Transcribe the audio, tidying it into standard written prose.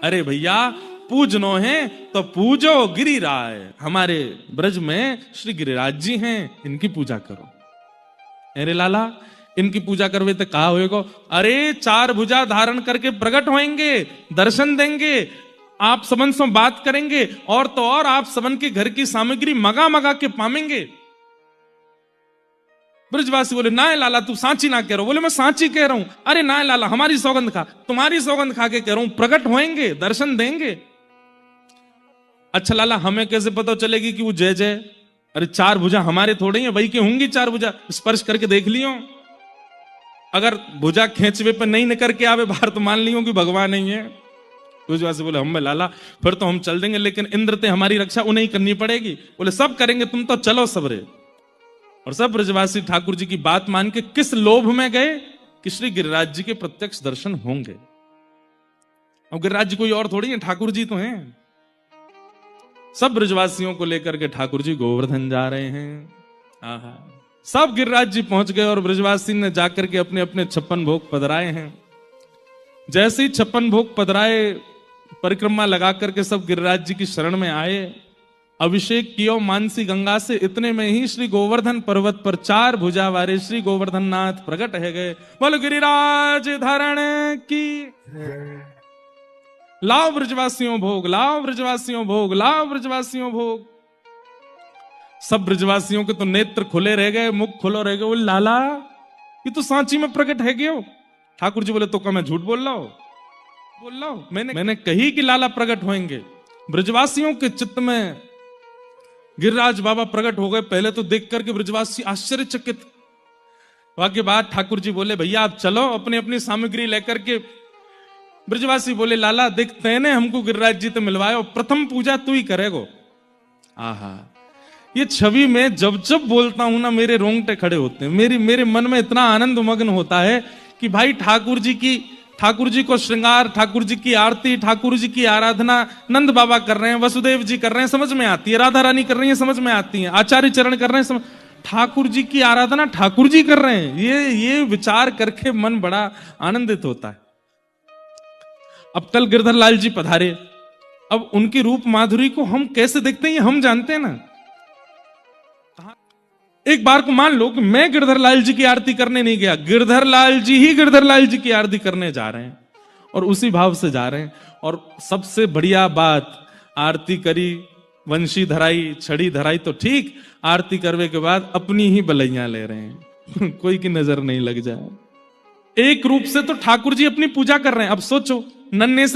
अरे भैया पूजनो है तो पूजो गिरिराज। हमारे ब्रज में श्री गिरिराज जी हैं, इनकी पूजा करो। अरे लाला इनकी पूजा करवे तो कहा होएगा, अरे 4 भुजा धारण करके प्रकट होएंगे, दर्शन देंगे, आप सबन से बात करेंगे, और तो और आप सबन के घर की सामग्री मगा मगा के पामेंगे। ब्रजवासी बोले ना लाला तू सांची ना कह रहा। बोले मैं सांची कह रहा हूं। अरे ना लाला हमारी सौगंध खा, तुम्हारी सौगंध खा के कह रहा हूं, प्रकट होएंगे, दर्शन देंगे। अच्छा लाला हमें कैसे पता चलेगी कि वो जय जय? अरे 4 भुजा हमारे थोड़े ही है, वही के होंगी 4 भुजा, स्पर्श करके देख लियो। अगर भुजा खेचवे पे नहीं निकल के आवे बाहर तो मान लियो कि भगवान नहीं है। ब्रजवासी बोले हम लाला फिर तो हम चल देंगे, लेकिन इंद्र ते हमारी रक्षा उन्हें ही करनी पड़ेगी। बोले सब करेंगे, तुम तो चलो सबरे। और सब ब्रजवासी ठाकुर जी की बात मान के किस लोभ में गए कि श्री गिरिराज जी के प्रत्यक्ष दर्शन होंगे। अब गिरिराज जी कोई और थोड़ी है, ठाकुर जी तो हैं। सब ब्रजवासियों को लेकर के ठाकुर जी गोवर्धन जा रहे हैं। आहा सब गिरिराज जी पहुंच गए और ब्रजवासी ने जाकर के अपने अपने 56 भोग पधराए हैं। जैसे ही 56 भोग पधराए, परिक्रमा लगा करके सब गिरिराज जी की शरण में आए, अभिषेक कियो मानसी गंगा से। इतने में ही श्री गोवर्धन पर्वत पर 4 भुजा वाले श्री गोवर्धन नाथ प्रकट है गए। बोलो गिरिराज धारण की। लाओ ब्रजवासियों भोग, लाओ ब्रजवासियों भोग, लाओ ब्रजवासियों भोग। सब ब्रजवासियों के तो नेत्र खुले रह गए, मुख खुलो रह गए। बोले लाला ये तो सांची में प्रकट है गयो। ठाकुर जी बोले तो क्या मैं झूठ बोल रहा हूं? मैंने कही कि लाला प्रकट होंगे। ब्रजवासियों के चित्त में गिरिराज बाबा प्रकट हो गए। पहले तो देख करके ब्रजवासी आश्चर्यचकित। वाक्य बाद ठाकुर जी बोले भैया आप चलो अपनी अपनी सामग्री लेकर के। ब्रजवासी बोले लाला देख तेने हमको गिरिराज जी तो मिलवाया, प्रथम पूजा तू ही करेगो। आहा ये छवि में जब जब बोलता हूं ना मेरे रोंगटे खड़े होते हैं। मेरे मन में इतना आनंद मग्न होता है कि भाई ठाकुर जी को श्रृंगार, ठाकुर जी की आरती, ठाकुर जी की आराधना नंद बाबा कर रहे हैं, वसुदेव जी कर रहे हैं, समझ में आती है। राधा रानी कर रही है, समझ में आती है। आचार्य चरण कर रहे हैं, ठाकुर जी की आराधना ठाकुर जी कर रहे हैं। ये विचार करके मन बड़ा आनंदित होता है। अब कल गिरधर लाल जी पधारे। अब उनकी रूप माधुरी को हम कैसे देखते हैं ये हम जानते हैं ना। एक बार को मान लो कि मैं गिरधर लाल जी की आरती करने नहीं गया, गिरधर लाल जी ही गिरधर लाल जी की आरती करने जा रहे हैं और उसी भाव से जा रहे हैं। और सबसे बढ़िया बात, आरती करी, वंशी धराई, छड़ी धराई तो ठीक, आरती करने के बाद अपनी ही बलैया ले रहे हैं कोई की नजर नहीं लग जाए। एक रूप से तो ठाकुर जी अपनी पूजा कर रहे हैं। अब सोचो नन्हे से